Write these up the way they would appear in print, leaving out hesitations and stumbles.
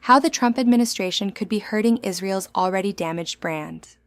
how the Trump administration could be hurting Israel's already damaged brand.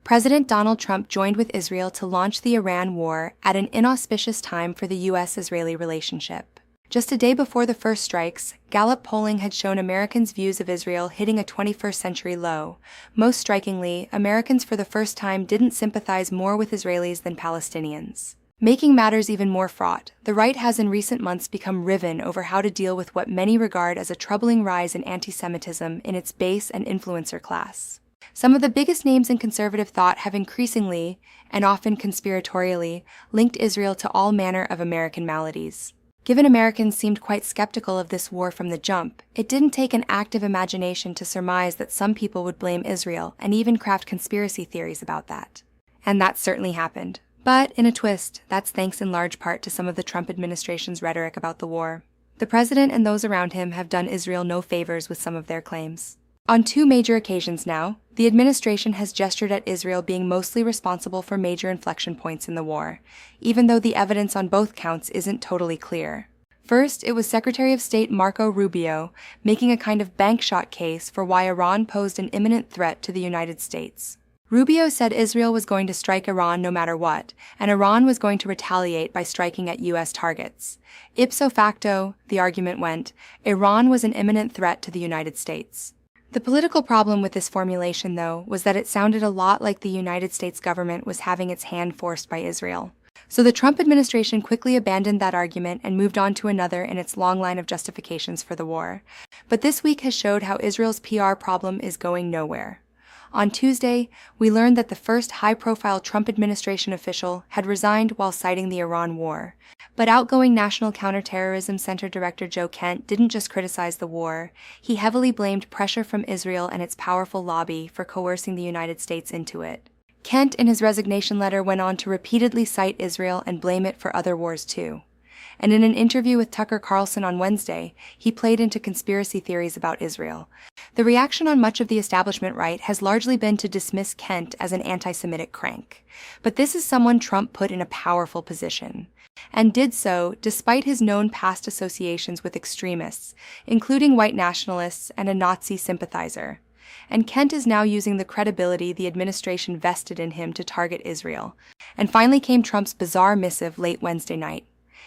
President Donald Trump joined with Israel to launch the Iran war at an inauspicious time for the U.S.-Israeli relationship. Just a day before the first strikes, Gallup polling had shown Americans' views of Israel hitting a 21st century low. Most strikingly, Americans for the first time didn't sympathize more with Israelis than Palestinians. Making matters even more fraught, the right has in recent months become riven over how to deal with what many regard as a troubling rise in anti-Semitism in its base and influencer class. Some of the biggest names in conservative thought have increasingly, and often conspiratorially, linked Israel to all manner of American maladies. Given Americans seemed quite skeptical of this war from the jump, it didn't take an active imagination to surmise that some people would blame Israel and even craft conspiracy theories about that. And that certainly happened. But, in a twist, that's thanks in large part to some of the Trump administration's rhetoric about the war. The president and those around him have done Israel no favors with some of their claims. On two major occasions now, the administration has gestured at Israel being mostly responsible for major inflection points in the war, even though the evidence on both counts isn't totally clear. First, it was Secretary of State Marco Rubio making a kind of bank shot case for why Iran posed an imminent threat to the United States. Rubio said Israel was going to strike Iran no matter what, and Iran was going to retaliate by striking at U.S. targets. Ipso facto, the argument went, Iran was an imminent threat to the United States. The political problem with this formulation, though, was that it sounded a lot like the United States government was having its hand forced by Israel. So the Trump administration quickly abandoned that argument and moved on to another in its long line of justifications for the war. But this week has showed how Israel's PR problem is going nowhere. On Tuesday, we learned that the first high-profile Trump administration official had resigned while citing the Iran war. But outgoing National Counterterrorism Center Director Joe Kent didn't just criticize the war. He heavily blamed pressure from Israel and its powerful lobby for coercing the United States into it. Kent, in his resignation letter, went on to repeatedly cite Israel and blame it for other wars too. And in an interview with Tucker Carlson on Wednesday, he played into conspiracy theories about Israel. The reaction on much of the establishment right has largely been to dismiss Kent as an anti-Semitic crank. But this is someone Trump put in a powerful position, and did so despite his known past associations with extremists, including white nationalists and a Nazi sympathizer. And Kent is now using the credibility the administration vested in him to target Israel. And finally came Trump's bizarre missive late Wednesday night.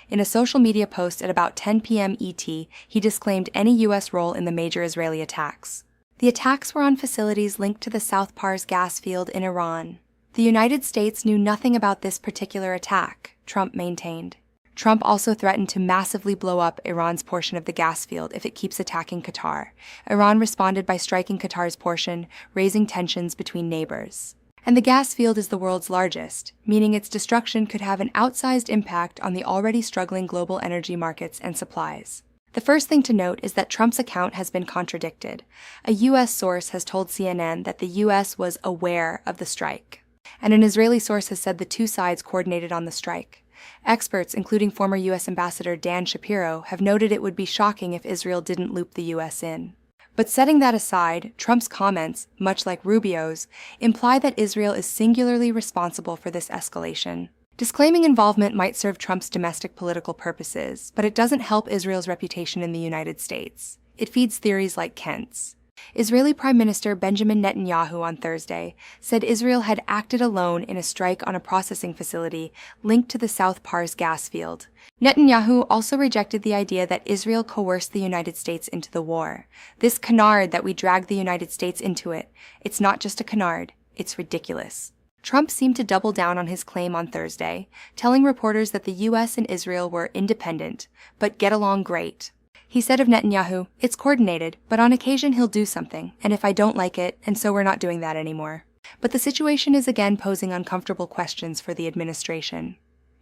In a social media post at about 10 p.m. ET, he disclaimed any U.S. role in the major Israeli attacks. The attacks were on facilities linked to the South Pars gas field in Iran. The United States knew nothing about this particular attack, Trump maintained. Trump also threatened to massively blow up Iran's portion of the gas field if it keeps attacking Qatar. Iran responded by striking Qatar's portion, raising tensions between neighbors. And the gas field is the world's largest, meaning its destruction could have an outsized impact on the already struggling global energy markets and supplies. The first thing to note is that Trump's account has been contradicted. A U.S. source has told CNN that the U.S. was aware of the strike, and an Israeli source has said the two sides coordinated on the strike. Experts, including former U.S. Ambassador Dan Shapiro, have noted it would be shocking if Israel didn't loop the U.S. in. But setting that aside, Trump's comments, much like Rubio's, imply that Israel is singularly responsible for this escalation. Disclaiming involvement might serve Trump's domestic political purposes, but it doesn't help Israel's reputation in the United States. It feeds theories like Kent's. Israeli Prime Minister Benjamin Netanyahu on Thursday said Israel had acted alone in a strike on a processing facility linked to the South Pars gas field. Netanyahu also rejected the idea that Israel coerced the United States into the war. This canard that we dragged the United States into it, it's not just a canard, it's ridiculous. Trump seemed to double down on his claim on Thursday, telling reporters that the U.S. and Israel were independent, but get along great. He said of Netanyahu, "It's coordinated, but on occasion he'll do something, and if I don't like it, and so we're not doing that anymore." But the situation is again posing uncomfortable questions for the administration.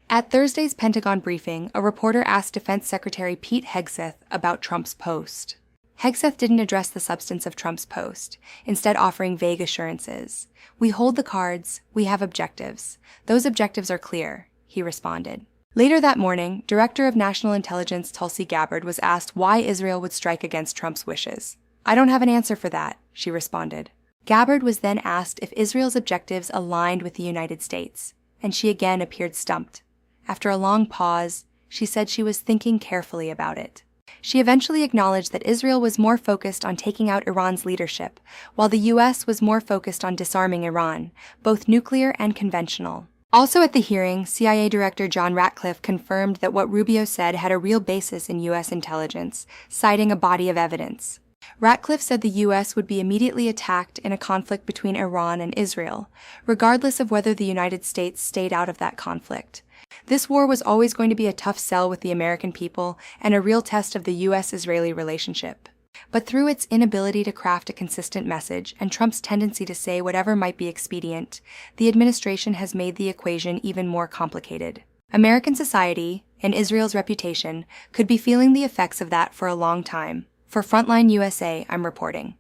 At Thursday's Pentagon briefing, a reporter asked Defense Secretary Pete Hegseth about Trump's post. Hegseth didn't address the substance of Trump's post, instead offering vague assurances. "We hold the cards, we have objectives. Those objectives are clear," he responded. Later that morning, Director of National Intelligence Tulsi Gabbard was asked why Israel would strike against Trump's wishes. "I don't have an answer for that," she responded. Gabbard was then asked if Israel's objectives aligned with the United States, and she again appeared stumped. After a long pause, she said she was thinking carefully about it. She eventually acknowledged that Israel was more focused on taking out Iran's leadership, while the U.S. was more focused on disarming Iran, both nuclear and conventional. Also at the hearing, CIA Director John Ratcliffe confirmed that what Rubio said had a real basis in U.S. intelligence, citing a body of evidence. Ratcliffe said the U.S. would be immediately attacked in a conflict between Iran and Israel, regardless of whether the United States stayed out of that conflict. This war was always going to be a tough sell with the American people and a real test of the U.S.-Israeli relationship. But through its inability to craft a consistent message and Trump's tendency to say whatever might be expedient, the administration has made the equation even more complicated. American society, and Israel's reputation, could be feeling the effects of that for a long time. For Frontline USA, I'm reporting.